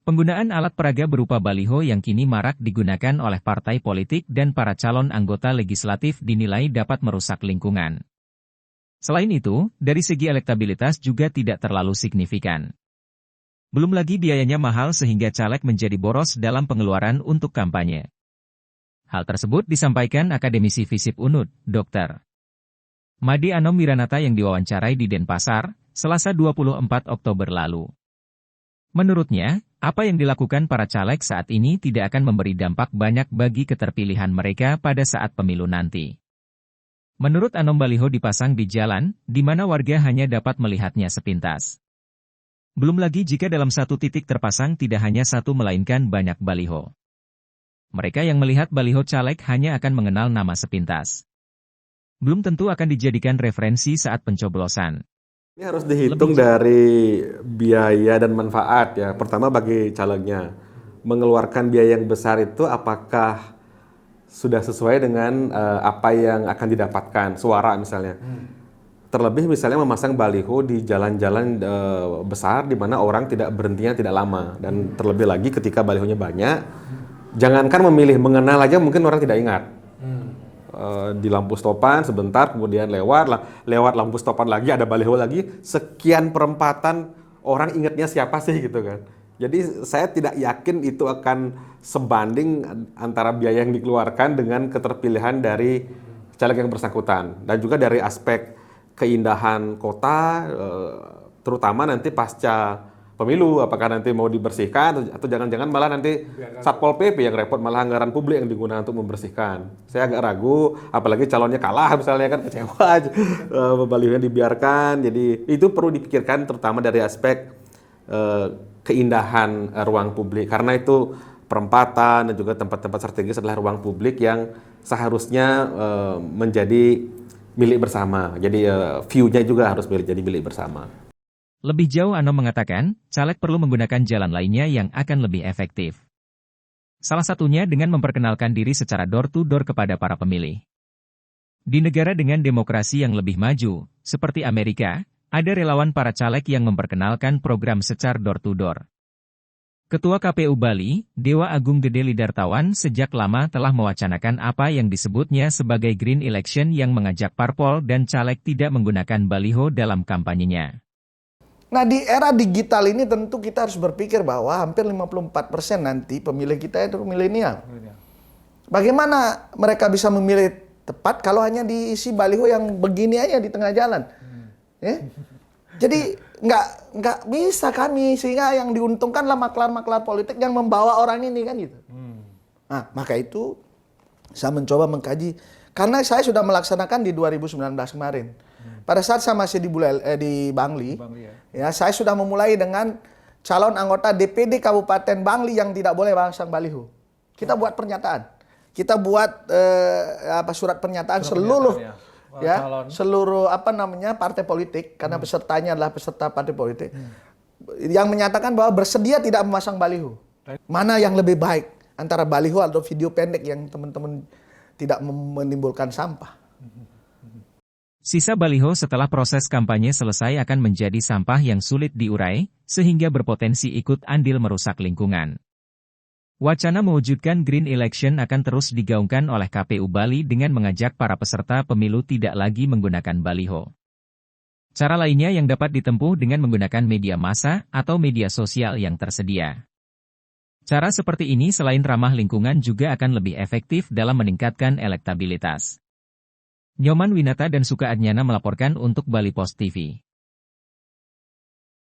Penggunaan alat peraga berupa baliho yang kini marak digunakan oleh partai politik dan para calon anggota legislatif dinilai dapat merusak lingkungan. Selain itu, dari segi elektabilitas juga tidak terlalu signifikan. Belum lagi biayanya mahal sehingga caleg menjadi boros dalam pengeluaran untuk kampanye. Hal tersebut disampaikan akademisi FISIP UNUD, Dr. Made Anom Wiranata yang diwawancarai di Denpasar, Selasa 24 Oktober lalu. Menurutnya, apa yang dilakukan para caleg saat ini tidak akan memberi dampak banyak bagi keterpilihan mereka pada saat pemilu nanti. Menurut Anom, baliho dipasang di jalan, di mana warga hanya dapat melihatnya sepintas. Belum lagi jika dalam satu titik terpasang tidak hanya satu melainkan banyak baliho. Mereka yang melihat baliho caleg hanya akan mengenal nama sepintas. Belum tentu akan dijadikan referensi saat pencoblosan. Ini harus dihitung dari biaya dan manfaat ya. Pertama bagi calegnya, mengeluarkan biaya yang besar itu apakah sudah sesuai dengan apa yang akan didapatkan, suara misalnya. Terlebih misalnya memasang baliho di jalan-jalan besar di mana orang tidak berhentinya tidak lama. Dan terlebih lagi ketika balihonya banyak, jangankan memilih, mengenal aja mungkin orang tidak ingat. Di lampu stopan sebentar, kemudian lewat lampu stopan lagi, ada baliho lagi, sekian perempatan orang ingatnya siapa sih gitu kan. Jadi saya tidak yakin itu akan sebanding antara biaya yang dikeluarkan dengan keterpilihan dari caleg yang bersangkutan. Dan juga dari aspek keindahan kota, terutama nanti pasca pemilu, apakah nanti mau dibersihkan atau jangan-jangan malah nanti Satpol PP yang repot, malah anggaran publik yang digunakan untuk membersihkan. Saya agak ragu, apalagi calonnya kalah misalnya kan, kecewa balihonya dibiarkan. Jadi itu perlu dipikirkan terutama dari aspek keindahan ruang publik, karena itu perempatan dan juga tempat-tempat strategis adalah ruang publik yang seharusnya menjadi milik bersama. Jadi view-nya juga harus menjadi milik bersama. Lebih jauh Anom mengatakan, caleg perlu menggunakan jalan lainnya yang akan lebih efektif. Salah satunya dengan memperkenalkan diri secara door-to-door kepada para pemilih. Di negara dengan demokrasi yang lebih maju, seperti Amerika, ada relawan para caleg yang memperkenalkan program secara door-to-door. Ketua KPU Bali, Dewa Agung Gede Lidartawan sejak lama telah mewacanakan apa yang disebutnya sebagai green election yang mengajak parpol dan caleg tidak menggunakan baliho dalam kampanyenya. Nah, di era digital ini tentu kita harus berpikir bahwa hampir 54% nanti pemilih kita itu milenial. Bagaimana mereka bisa memilih tepat kalau hanya diisi baliho yang begini aja di tengah jalan? Jadi nggak bisa kami, sehingga yang diuntungkanlah maklar-maklar politik yang membawa orang ini kan gitu. Nah, maka itu saya mencoba mengkaji, karena saya sudah melaksanakan di 2019 kemarin. Pada saat saya masih di Bangli, ya saya sudah memulai dengan calon anggota DPD Kabupaten Bangli yang tidak boleh pasang baliho. Kita buat pernyataan, kita buat surat pernyataan seluruh seluruh partai politik, karena pesertanya adalah peserta partai politik yang menyatakan bahwa bersedia tidak memasang baliho. Mana yang lebih baik antara baliho atau video pendek yang teman-teman tidak menimbulkan sampah? Sisa baliho setelah proses kampanye selesai akan menjadi sampah yang sulit diurai, sehingga berpotensi ikut andil merusak lingkungan. Wacana mewujudkan green election akan terus digaungkan oleh KPU Bali dengan mengajak para peserta pemilu tidak lagi menggunakan baliho. Cara lainnya yang dapat ditempuh dengan menggunakan media massa atau media sosial yang tersedia. Cara seperti ini selain ramah lingkungan juga akan lebih efektif dalam meningkatkan elektabilitas. Nyoman Winata dan Suka Adnyana melaporkan untuk Bali Post TV.